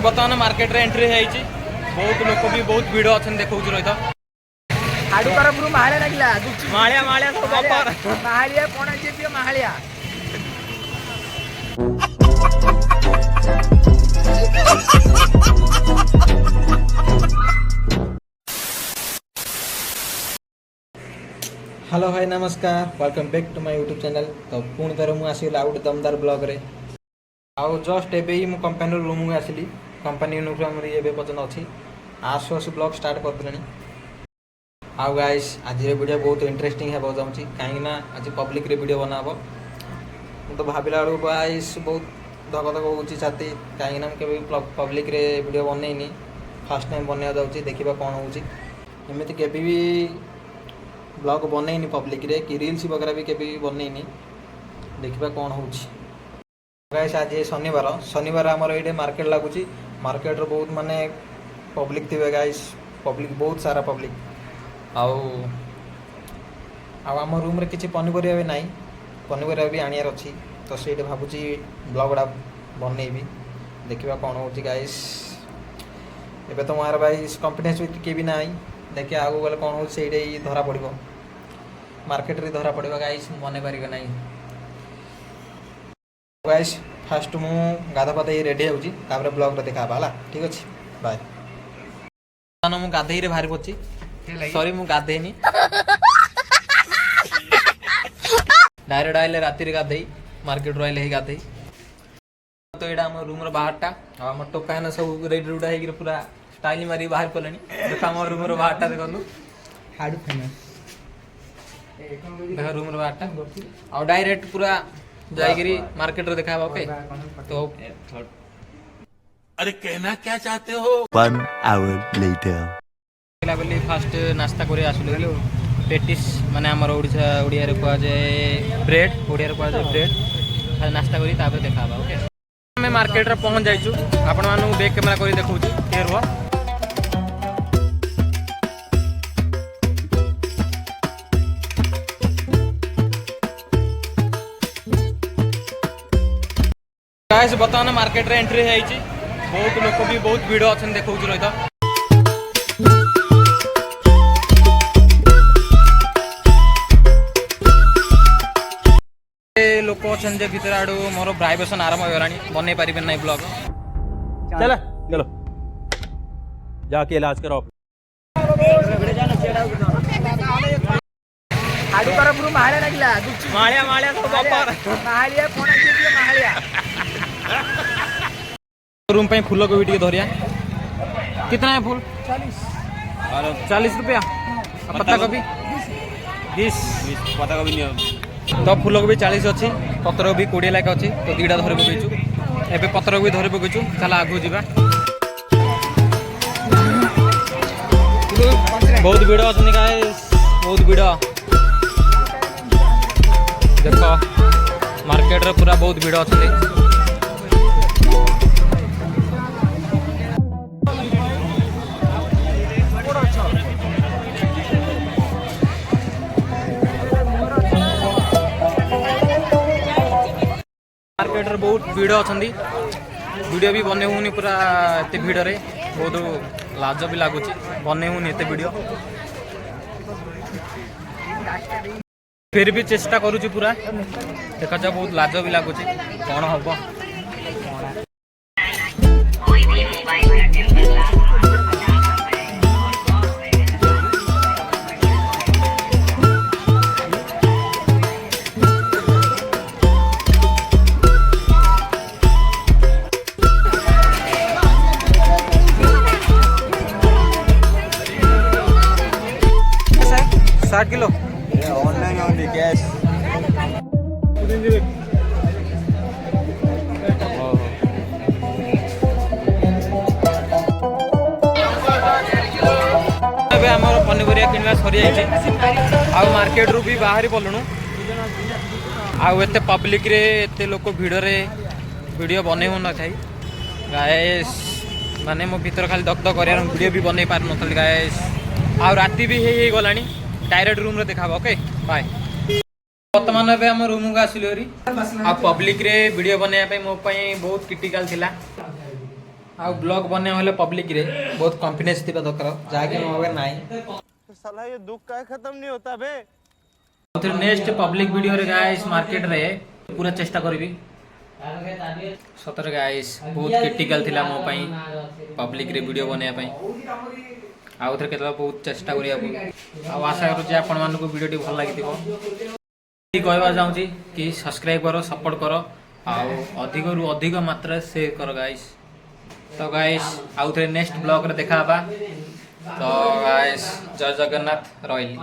बर्तमान मार्केट रे एंट्री है बहुत लोक भी बहुत भीड़ अच्छा देखा रही हाडू तरफ माहाळ्या लागला माळ्या माळ्या माहाळिया कोणाची ती माहाळ्या हेलो भाई नमस्कार welcome back to my YouTube channel. तो पुणी थर मुझे आउ गोटे दमदार ब्लॉग रे आउ जस्ट एवं कंपानी रूम को आसली कंपानी यूनिफॉर्म ये पर्यटन अच्छी आसु आसु ब्लॉग स्टार्ट कर आउ गाइस आज वीडियो बहुत इंटरेस्टिंग है जाऊँगी कहीं आज पब्लिक रे वीडियो बनाब तो भाविला बेलू गाइस बहुत धक धक हो छाती कहीं के पब्लिक रे वीडियो बनईनी फर्स्ट टाइम बनवा जाऊँगी देखा कौन होमती के ब्लॉग बनईनी पब्लिक रे कि रील्स वगैरह भी केबी बनईनी देखा कौन हो गाइस आज शनिवार शनिवार आमर ये मार्केट लगुच मार्केट बहुत माने पब्लिक थे गाइस पब्लिक बहुत सारा पब्लिक आम रूम रे किसी पनीपरिया भी नाई पनीपरिया भी आनियार अच्छी तो से भावुची ब्लॉग गुड़ा बनईबी देखा कौन हो गाइस एबे तो मार भाई कॉन्फिडेंस भी किए भी ना देखिए आगू गले कौन हो धरा पड़ मार्केट रे धरा पड़ा गाइस मन पारे ना गाइस फास्ट मु गाधा पाधा रेडी होची तापर ब्लॉग रे देखा है ठीक अच्छे बाय मु गाधे बाहर पड़ी सॉरी मु गाधेनी डायरेक्ट आइले राति गाधे मार्केट रू आइले गाधे तो यहाँ आम रूम बाहरटा आम टोका है सब रेडी रुडा हो पूरा स्टाइल मारी बाहर पड़े देख आम रूम बाहरटा देखु हाडू फेमस देख रूम बाहरटा आ डायरेक्ट पूरा जाइए मार्केट रे देखा ओके तो अरे कहना क्या चाहते हो 1 hour later बोली फास्ट नास्ता कर आसलु पेटिस माने आमर ओडिया रे कह जाए ब्रेड ओडिया रे कह जाए ब्रेड नास्ता करी तापर देखा ओके हमें मार्केट रे पहुंच जाइछु आपण मानु बैक कैमरा करी देखौछु के रुआ गाइस बर्तमान मार्केट रे एंट्री है बहुत लोक भी बहुत भीड़ अच्छा देखा रही लोक अच्छे भीतर आड़ू मोर प्राइवेशन आरंभ हो गलानी बन पारे ना ब्लॉग चल चलो जाके इलाज करो हाडू तरफ माहाळ्या लागला माळ्या माळ्या माहाळिया कोणाची ती माहाळिया रूम पे फूल को भी धरिया कितना है फूल 40 रुपया पत्ता गोभी 20 पता कभी नहीं तो फूल कोबी 40 अच्छी पत्र कोबी 20 लाख अच्छी तो दीटा धरी पकईचु एवं पत्र कोबी धरी पकईचु चल आगू जा बहुत भीड़ अच्छी गाइस बहुत भीड़ देख मार्केट रे पूरा बहुत भीड़ अच्छी मार्केट रे बहुत भीड़ अच्छा वीडियो भी बने होनी पूरा एत भीड़ रे बहुत लाज भी लगुच बने होनी एत वीडियो फिर भी चेष्टा करुची पूरा देखा जा बहुत लाज भी लगुच कौन हम किलो ऑनलाइन ओनली कैश आमर पनीपरिया किणवा सरी जाइए मार्केट रू भी बाहरी पलुणु आते पब्लिक रे एते लोक भिड़ रे वीडियो बने हो न थाई गाइस माने मो भीतर खाली दक दक कर वीडियो भी बने पार न गाइस आ राति भी हे गलानी डायरेक्ट रूम रे देखा ओके बाय वर्तमान एबे हम रूम को आसिलोरी आ पब्लिक रे वीडियो बनाया पे मो पई बहुत क्रिटिकल थिला ଆଉ ବ୍ଲଗ୍ ବନେଇବା ହେଲେ ପବ୍ଲିକରେ ବହୁତ କନଫିଡେନ୍ସ ଥିବା ଦରକାର ଯାହାକି ମୋ ପାଖରେ ନାହିଁ। साला ये दुख का खत्म नहीं होता बे। ଆଉ ନେକ୍ସଟ ପବ୍ଲିକ ଭିଡ଼ିଓରେ ଗାଇସ୍ ମାର୍କେଟରେ ପୁରା ଚେଷ୍ଟା କରିବି। ସତରେ ଗାଇସ୍ ବହୁତ କ୍ରିଟିକାଲ ଥିଲା ମୋ ପାଇଁ ପବ୍ଲିକରେ ଭିଡ଼ିଓ ବନେଇବା ପାଇଁ। ଆଉ ଥରେ କେତେବେଳେ ବହୁତ ଚେଷ୍ଟା କରିବାକୁ ଆଉ ଆଶା କରୁଛି ଆପଣମାନଙ୍କୁ ଭିଡ଼ିଓଟି ଭଲ ଲାଗିଥିବ। କହିବାକୁ ଚାହୁଁଛି କି ସବସ୍କ୍ରାଇବ୍ କର ସପୋର୍ଟ କର ଆଉ ଅଧିକରୁ ଅଧିକ ମାତ୍ରାରେ ସେୟାର କର ଗାଇସ୍। ତ ଗାଇସ୍ ଆଉ ଥରେ ନେକ୍ସଟ ବ୍ଲଗରେ ଦେଖା ହେବା। ତ ଗାଇସ୍ ଜୟ ଜଗନ୍ନାଥ ରହିଲି।